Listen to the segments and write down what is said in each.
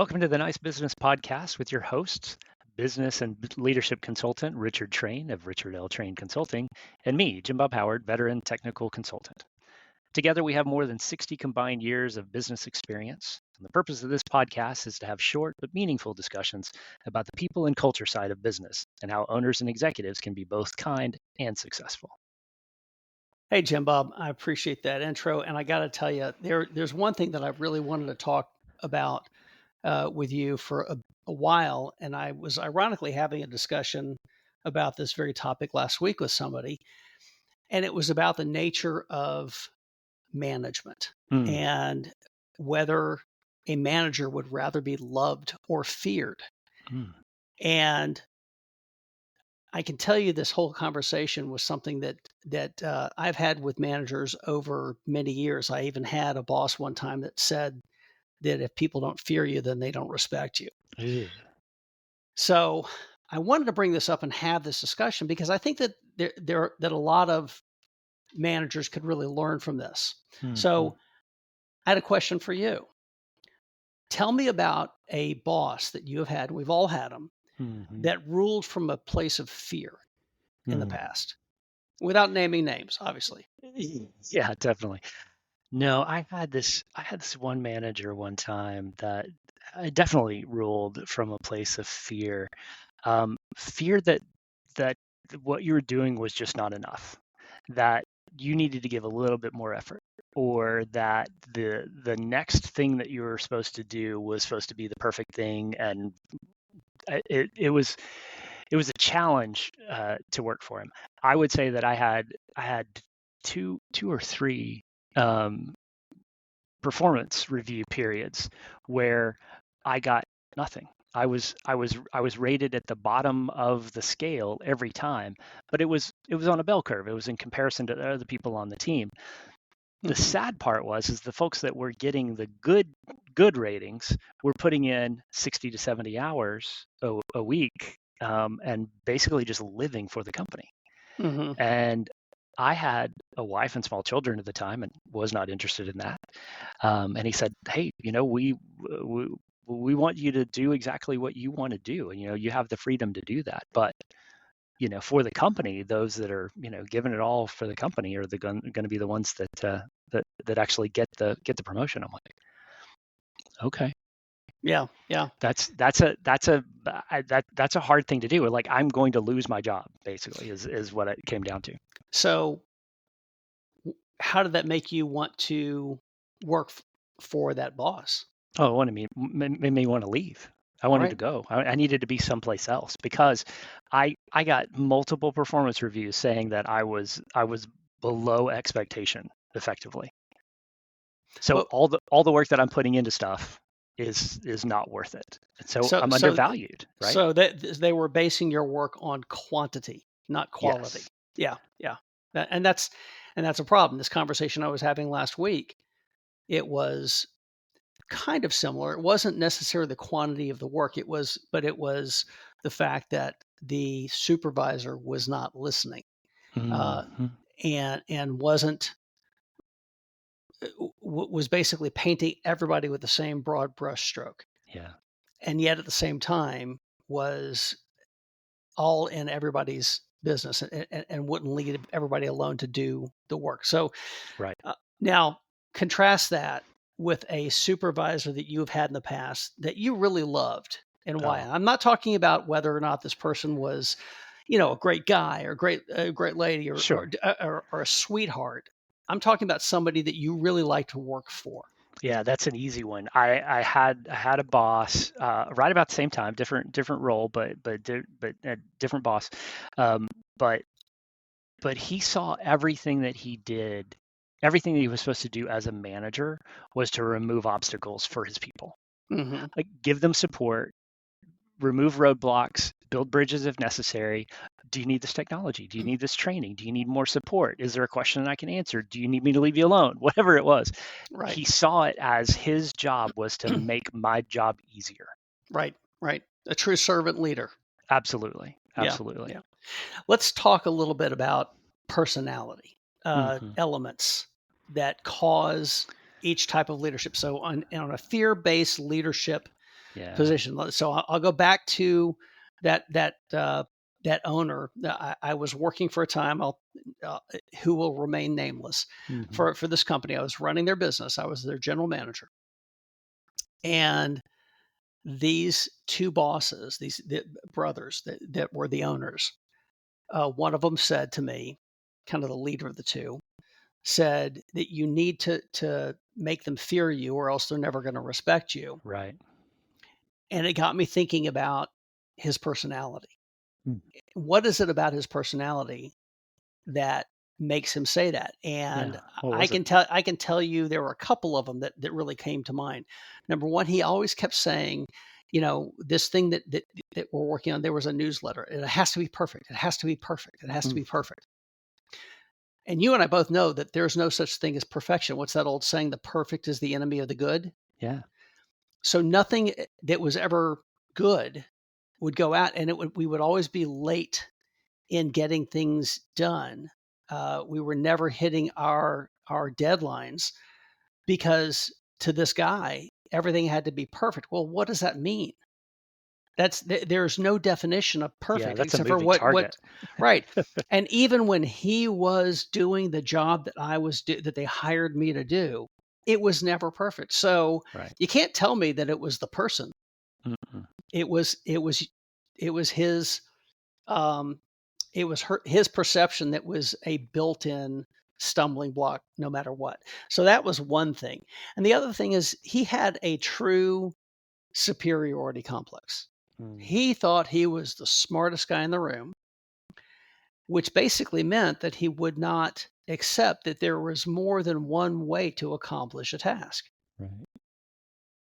Welcome to the Nice Business Podcast with your hosts, business and leadership consultant Richard Train of Richard L. Train Consulting, and me, Jim Bob Howard, veteran technical consultant. Together, we have more than 60 combined years of business experience. And the purpose of this podcast is to have short but meaningful discussions about the people and culture side of business and how owners and executives can be both kind and successful. Hey, Jim Bob, I appreciate that intro. And I got to tell you, there's one thing that I really wanted to talk about with you for a while. And I was ironically having a discussion about this very topic last week with somebody. And it was about the nature of management Mm, and whether a manager would rather be loved or feared. mm, And I can tell you this whole conversation was something that I've had with managers over many years. I even had a boss one time that said that if people don't fear you, then they don't respect you. ugh, So I wanted to bring this up and have this discussion because I think that that a lot of managers could really learn from this. mm, mm, So I had a question for you. Tell me about a boss that you have had. We've all had them mm, that ruled from a place of fear in the mm. past, without naming names, obviously. Yeah, definitely. No, I had this one manager one time that I definitely ruled from a place of fear. Fear that what you were doing was just not enough, that you needed to give a little bit more effort, or that the next thing that you were supposed to do was supposed to be the perfect thing, and it was a challenge to work for him. I would say that I had two or three um, performance review periods where I got nothing. I was rated at the bottom of the scale every time, but it was on a bell curve. It was in comparison to the other people on the team. The Mhm. sad part was is the folks that were getting the good ratings were putting in 60 to 70 hours a week, and basically just living for the company. Mhm. And I had a wife and small children at the time and was not interested in that. And he said, "Hey, we want you to do exactly what you want to do, and you have the freedom to do that. But for the company, those that are giving it all for the company are going to be the ones that actually get the promotion." I'm like, okay, Yeah, yeah. that's a hard thing to do. Like, I'm going to lose my job, basically, is what it came down to. So, how did that make you want to work for that boss? Oh, what I mean, made me want to leave. I wanted to Right. go. I needed to be someplace else because I got multiple performance reviews saying that I was below expectation effectively. So Well, all the work that I'm putting into stuff is not worth it. And so so I'm so undervalued, right? so that they were basing your work on quantity, not quality. Yes. Yeah, yeah. And that's a problem. This conversation I was having last week, it was kind of similar. It wasn't necessarily the quantity of the work. It was the fact that the supervisor was not listening, uh, Mhm. and wasn't was basically painting everybody with the same broad brush stroke, Yeah. and yet at the same time was all in everybody's business, and wouldn't leave everybody alone to do the work. So Right. now contrast that with a supervisor that you've had in the past that you really loved, and why. Oh, I'm not talking about whether or not this person was, a great guy or a great lady sure. or a sweetheart. I'm talking about somebody that you really like to work for. Yeah, that's an easy one. I had a boss right about the same time, different role, but a different boss. Um, but but he saw everything that he did, everything that he was supposed to do as a manager was to remove obstacles for his people. Hmm. Like, give them support, remove roadblocks, build bridges if necessary. Do you need this technology? Do you need this training? Do you need more support? Is there a question that I can answer? Do you need me to leave you alone? Whatever it was, Right. he saw it as his job was to make my job easier. Right. Right. A true servant leader. Absolutely. Yeah. Absolutely. Yeah. Let's talk a little bit about personality Hmm. elements that cause each type of leadership. So on a fear-based leadership, Yeah. position. So I'll go back to that owner. I was working for a time, who will remain nameless, Mm-hmm. for this company. I was running their business. I was their general manager. And these two bosses, the brothers that were the owners, one of them said to me, kind of the leader of the two, said that you need to make them fear you, or else they're never going to respect you. Right. And it got me thinking about his personality. Mm. What is it about his personality that makes him say that? And Yeah. What I was it? can tell you there were a couple of them that really came to mind. Number one, he always kept saying, this thing that we're working on, there was a newsletter. It has to be perfect. It has to be perfect. It has to be perfect. And you and I both know that there's no such thing as perfection. What's that old saying? The perfect is the enemy of the good. Yeah. So nothing that was ever good would go out, and we would always be late in getting things done. We were never hitting our deadlines, because to this guy, everything had to be perfect. Well, what does that mean? There's no definition of Yeah. perfect That's a except for moving target. right. And even when he was doing the job that they hired me to do, it was never perfect. So Right. you can't tell me that it was the person. Mm-mm. It was his his perception that was a built-in stumbling block no matter what. So that was one thing. And the other thing is, he had a true superiority complex. Mm. He thought he was the smartest guy in the room, which basically meant that he would not accept that there was more than one way to accomplish a task. Right.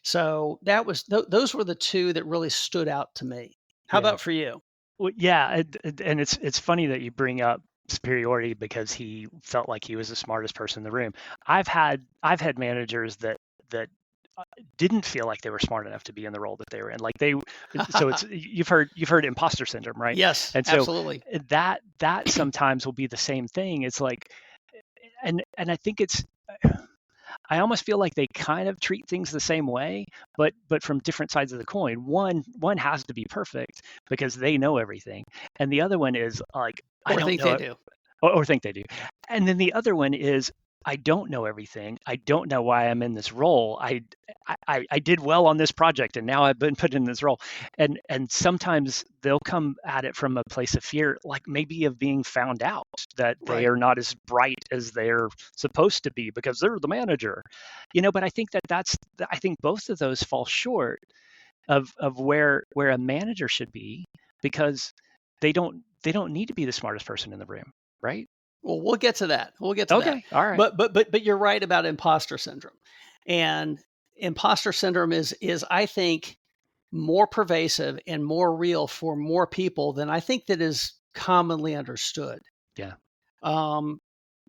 So those were the two that really stood out to me. How Yeah. about for you? Well, yeah, and it's funny that you bring up superiority because he felt like he was the smartest person in the room. I've had managers that didn't feel like they were smart enough to be in the role that they were in. Like so it's you've heard imposter syndrome, right? Yes, And so absolutely. that sometimes will be the same thing. It's like, and I think I almost feel like they kind of treat things the same way, but from different sides of the coin. One has to be perfect because they know everything, and the other one is like, I Or don't think know they it, do. or think they do, and then the other one is, I don't know everything. I don't know why I'm in this role. I did well on this project, and now I've been put in this role. And sometimes they'll come at it from a place of fear, like maybe of being found out, that they Right. are not as bright as they're supposed to be because they're the manager. But I think I think both of those fall short of where a manager should be, because they don't need to be the smartest person in the room, right? Well, we'll get to that. We'll get to that. Okay, all right. But you're right about imposter syndrome. And imposter syndrome is I think more pervasive and more real for more people than I think that is commonly understood. Yeah. Um,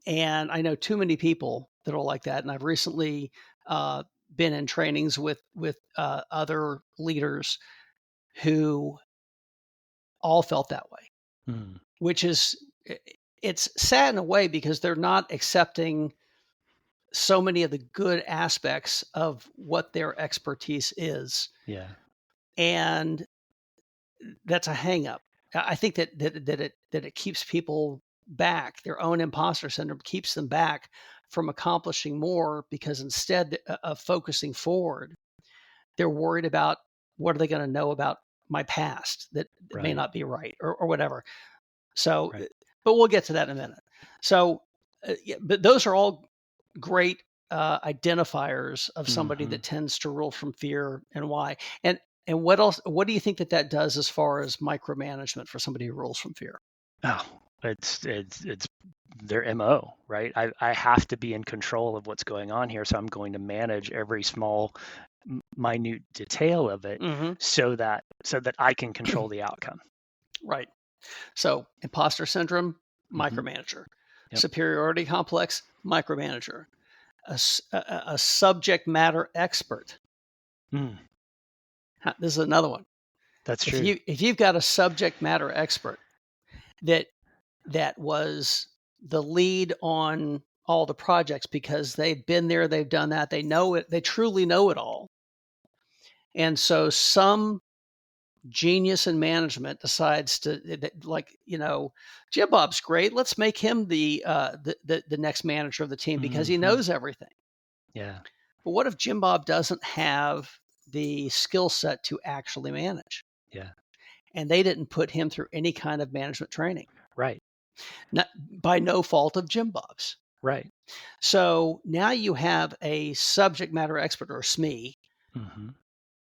and I know too many people that are like that. And I've recently been in trainings with other leaders who all felt that way, Mm, which is, it's sad in a way, because they're not accepting so many of the good aspects of what their expertise is. yeah. And that's a hang up. I think that it keeps people back. Their own imposter syndrome keeps them back from accomplishing more, because instead of focusing forward, they're worried about, what are they going to know about my past that may Right. not be right, or whatever. So, Right. but we'll get to that in a minute. So, yeah, but those are all great identifiers of somebody Hmm. that tends to rule from fear, and why. And what else? What do you think that does as far as micromanagement for somebody who rules from fear? Oh, it's their MO, right? I have to be in control of what's going on here, so I'm going to manage every small, minute detail of it, Hmm. so that I can control the outcome. Right. So, imposter syndrome, Hmm. micromanager. Yep. Superiority complex, micromanager. A subject matter expert. Mm, This is another one. that's If true. you've got a subject matter expert that was the lead on all the projects, because they've been there, they've done that, they know it, they truly know it all, And so some genius in management decides to, like, Jim Bob's great. Let's make him the next manager of the team because he knows everything. Yeah. But what if Jim Bob doesn't have the skill set to actually manage? Yeah. And they didn't put him through any kind of management training. Right. Not by no fault of Jim Bob's. Right. So now you have a subject matter expert, or SME,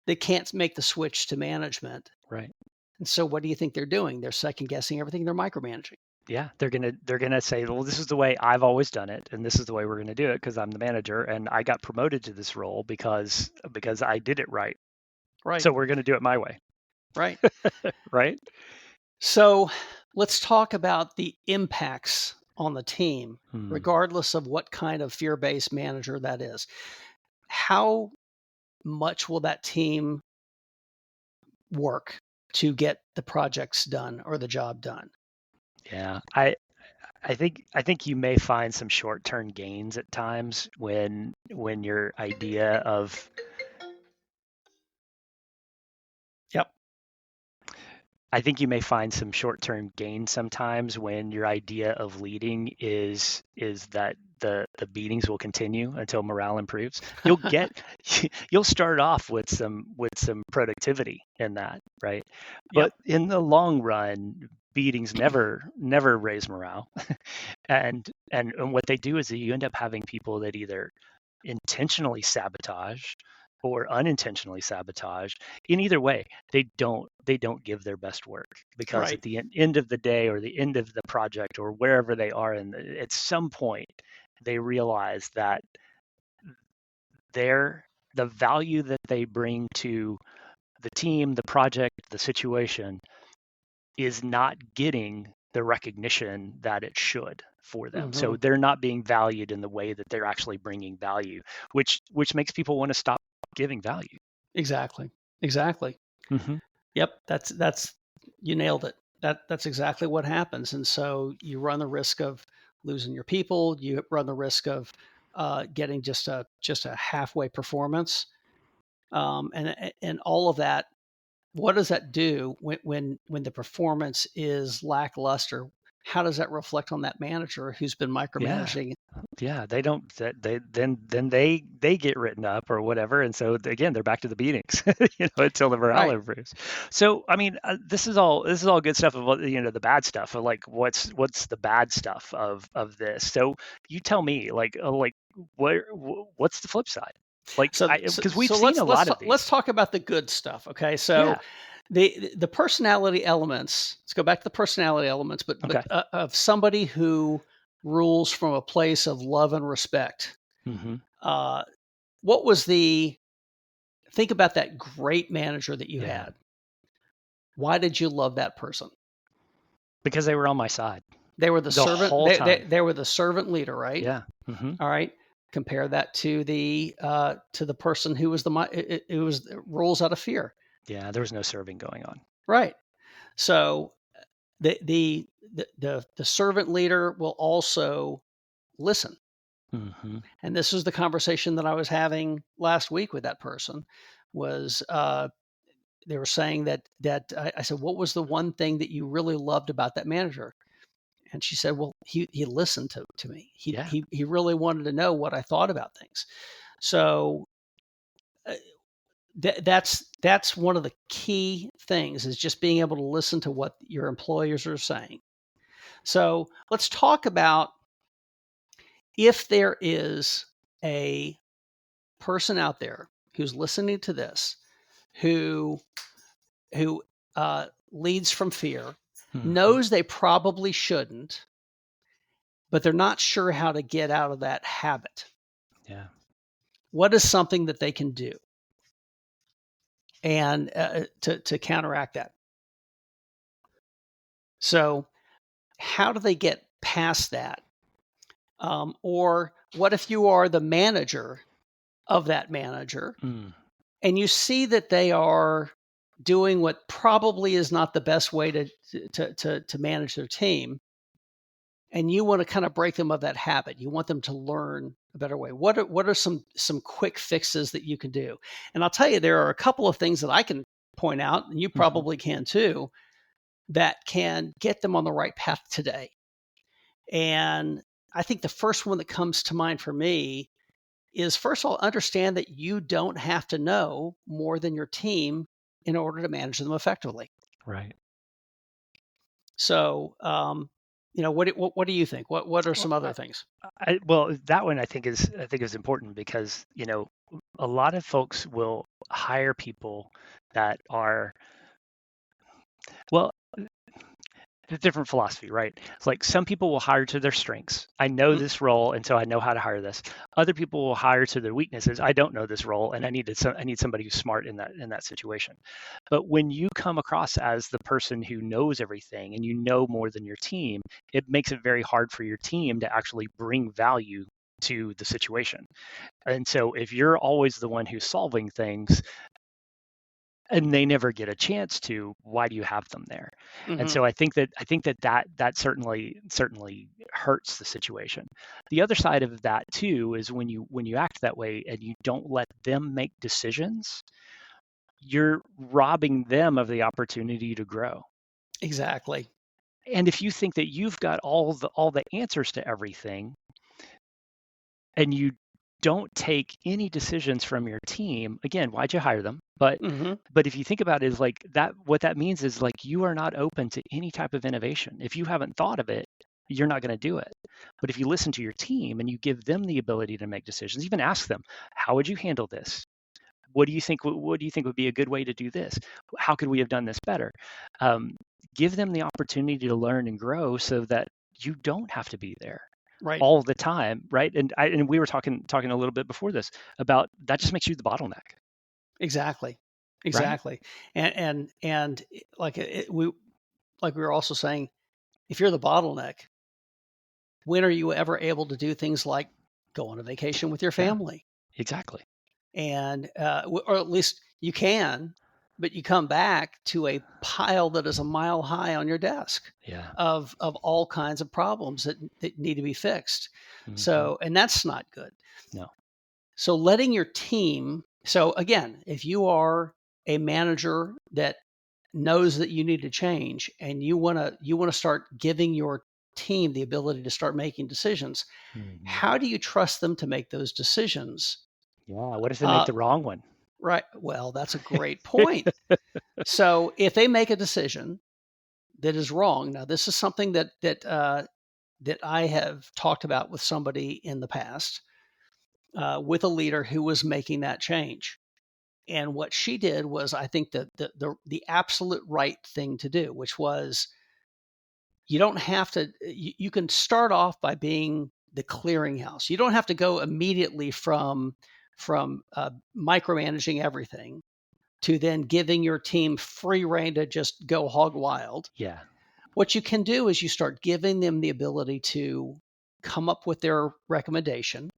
that can't make the switch to management. Right. And so what do you think they're doing? They're second guessing everything. They're micromanaging. Yeah, they're gonna say, well, this is the way I've always done it, and this is the way we're gonna do it because I'm the manager and I got promoted to this role because I did it right. Right. So we're gonna do it my way. Right. Right. So let's talk about the impacts on the team, regardless of what kind of fear-based manager that is. How much will that team work to get the projects done or the job done? Yeah, I think you may find some short-term gains at times when your idea of I think you may find some short-term gains sometimes when your idea of leading is that the beatings will continue until morale improves. You'll start off with some productivity in that, right? But in the long run, beatings never raise morale. and what they do is that you end up having people that either intentionally sabotage or unintentionally sabotage. In either way, they don't give their best work because at the end of the day or the end of the project or wherever they are, and at some point they realize that the value that they bring to the team, the project, the situation is not getting the recognition that it should for them. So they're not being valued in the way that they're actually bringing value, which makes people want to stop giving value. Exactly. Yep. That's you nailed it. That's exactly what happens. And so you run the risk of losing your people. You run the risk of getting just a halfway performance. And all of that. What does that do when the performance is lackluster? How does that reflect on that manager who's been micromanaging? Yeah, they don't. They get written up or whatever, and so again, they're back to the beatings, until the morale improves. So, I mean, this is all good stuff about the bad stuff. Of like, what's the bad stuff of this? So, you tell me, what's the flip side? Like, because we've seen a lot of these. Let's talk about the good stuff. Okay, so. Yeah. The personality elements. Let's go back to the personality elements, but of somebody who rules from a place of love and respect. What was think about that great manager that you had. Why did you love that person? Because they were on my side. They were the servant. They were the servant leader, right? Yeah. All right. Compare that to the person who was rules out of fear. Yeah, there was no serving going on. Right. So the servant leader will also listen. And this is the conversation that I was having last week with that person. Was they were saying that I said, what was the one thing that you really loved about that manager? And she said, well, he listened to me. He really wanted to know what I thought about things. So that's one of the key things, is just being able to listen to what your employers are saying. So let's talk about if there is a person out there who's listening to this, who leads from fear, knows they probably shouldn't, but they're not sure how to get out of that habit. Yeah. What is something that they can do and to counteract that? So how do they get past that? Or what if you are the manager of that manager and you see that they are doing what probably is not the best way to manage their team, and you want to kind of break them of that habit. You want them to learn A better way. What are some quick fixes that you can do? And I'll tell you, there are a couple of things that I can point out, and you Mhm. probably can too, that can get them on the right path today. And I think the first one that comes to mind for me is, first of all, understand that you don't have to know more than your team in order to manage them effectively. Right. So, what do you think? What are Well, some other things? well, that one I think is important because a lot of folks will hire people that are well a different philosophy, right? It's like some people will hire to their strengths. I know Mm, this role, and so I know how to hire this. Other people will hire to their weaknesses. I don't know this role, and I need somebody who's smart in that situation. But when you come across as the person who knows everything and you know more than your team, it makes it very hard for your team to actually bring value to the situation. And so if you're always the one who's solving things, and they never get a chance to, why do you have them there? And mhm. so I think that certainly hurts the situation. The other side of that too is when you act that way and you don't let them make decisions, you're robbing them of the opportunity to grow. Exactly. And if you think that you've got all the answers to everything, and you don't take any decisions from your team, again, why'd you hire them? Mhm. But if you think about it, is like that, what that means is like you are not open to any type of innovation. If you haven't thought of it, you're not going to do it. But if you listen to your team and you give them the ability to make decisions, even ask them, how would you handle this? What do you think would be a good way to do this? How could we have done this better? Um, Give them the opportunity to learn and grow so that you don't have to be there Right. all the time, right? And we were talking a little bit before this about that just makes you the bottleneck, Exactly. right? Exactly. And like we were also saying, if you're the bottleneck, when are you ever able to do things like go on a vacation with your Yeah, family? exactly. And or at least you can, but you come back to a pile that is a mile high on your desk Yeah. of all kinds of problems that need to be fixed. Hmm. So, and that's not good. No. So letting your team, so again, if you are a manager that knows that you need to change and you want to start giving your team the ability to start making decisions, Hmm. how do you trust them to make those decisions? Yeah. What if they make Uh, the wrong one? right. Well, that's a great point. So if they make a decision that is wrong, now this is something that I have talked about with somebody in the past, with a leader who was making that change. And what she did was, I think, the absolute right thing to do, which was, you don't have to. You can start off by being the clearinghouse. You don't have to go immediately from micromanaging everything to then giving your team free reign to just go hog wild. Yeah. What you can do is you start giving them the ability to come up with their recommendation,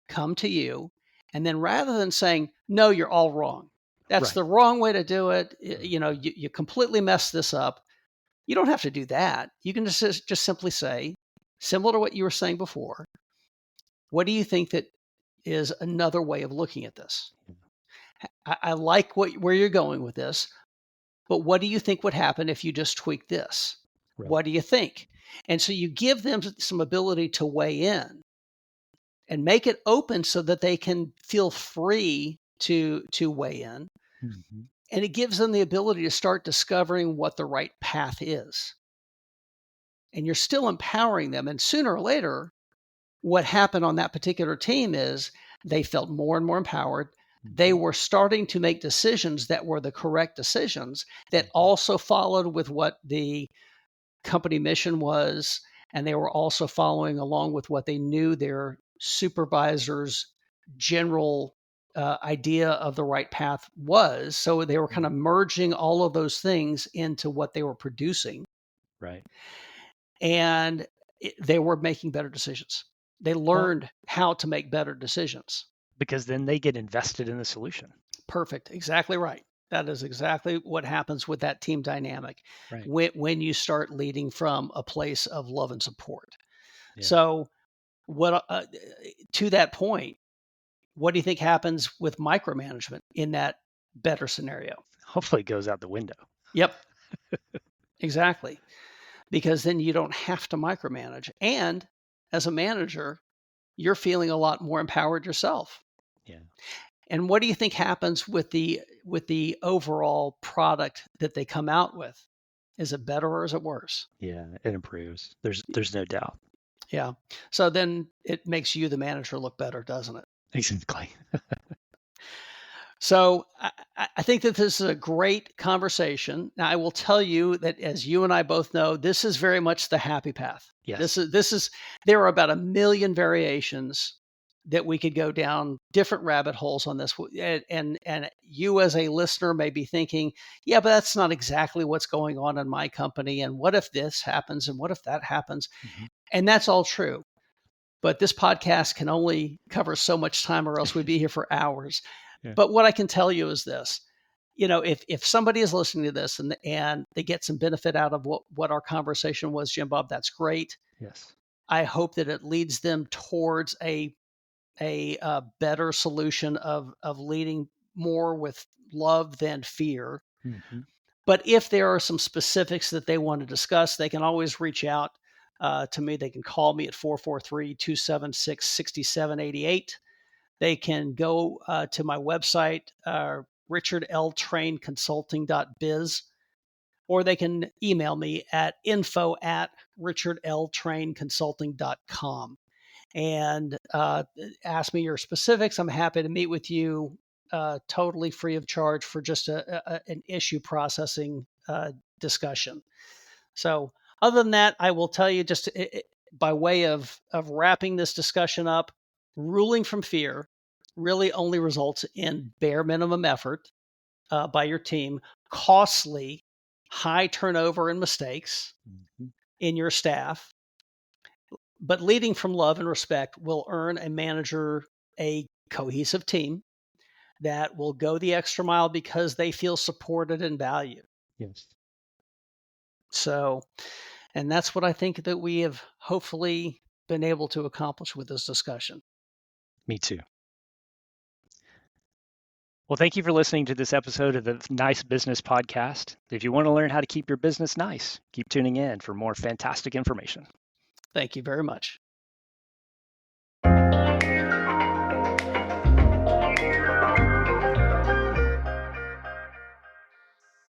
come to you, and then rather than saying, no, you're all wrong, that's Right. the wrong way to do it, you completely messed this up. You don't have to do that. You can just simply say, similar to what you were saying before, what do you think that is another way of looking at this? I like where you're going with this, but what do you think would happen if you just tweak this? Right. What do you think? And so you give them some ability to weigh in and make it open so that they can feel free to weigh in. Hmm. And it gives them the ability to start discovering what the right path is. And you're still empowering them. And sooner or later, what happened on that particular team is they felt more and more empowered. They Hmm. were starting to make decisions that were the correct decisions, that Hmm. also followed with what the company mission was. And they were also following along with what they knew their supervisors' general idea of the right path was. So they were kind of merging all of those things into what they were producing. Right. And they were making better decisions. They Well, learned how to make better decisions. because then they get invested in the solution. Perfect. Exactly right. That is exactly what happens with that team dynamic Right. when you start leading from a place of love and support. Yeah. So, what to that point, what do you think happens with micromanagement in that better scenario? Hopefully it goes out the window. Yep, exactly. Because then you don't have to micromanage. And as a manager, you're feeling a lot more empowered yourself. Yeah. And what do you think happens with the overall product that they come out with? Is it better or is it worse? Yeah, it improves. There's no doubt. Yeah. So then it makes you, the manager, look better, doesn't it? Exactly. So I think that this is a great conversation. Now, I will tell you that, as you and I both know, this is very much the happy path. Yes. This is there are about 1,000,000 variations that we could go down different rabbit holes on this. And you as a listener may be thinking, yeah, but that's not exactly what's going on in my company. And what if this happens? And what if that happens? Mm-hmm. And that's all true. But this podcast can only cover so much time, or else we'd be here for hours. Yeah. But what I can tell you is this, if somebody is listening to this and they get some benefit out of what our conversation was, Jim Bob, that's great. Yes. I hope that it leads them towards a better solution of leading more with love than fear. Mm-hmm. But if there are some specifics that they want to discuss, they can always reach out to me. They can call me at 443-276-6788. They can go to my website, richardltrainconsulting.biz, or they can email me at info@richardltrainconsulting.com and ask me your specifics. I'm happy to meet with you totally free of charge for just an issue processing discussion. So other than that, I will tell you just by way of wrapping this discussion up, ruling from fear really only results in bare minimum effort by your team, costly, high turnover and mistakes in your staff. But leading from love and respect will earn a manager a cohesive team that will go the extra mile because they feel supported and valued. Yes. So, and that's what I think that we have hopefully been able to accomplish with this discussion. Me too. Well, thank you for listening to this episode of the Nice Business Podcast. If you want to learn how to keep your business nice, keep tuning in for more fantastic information. Thank you very much.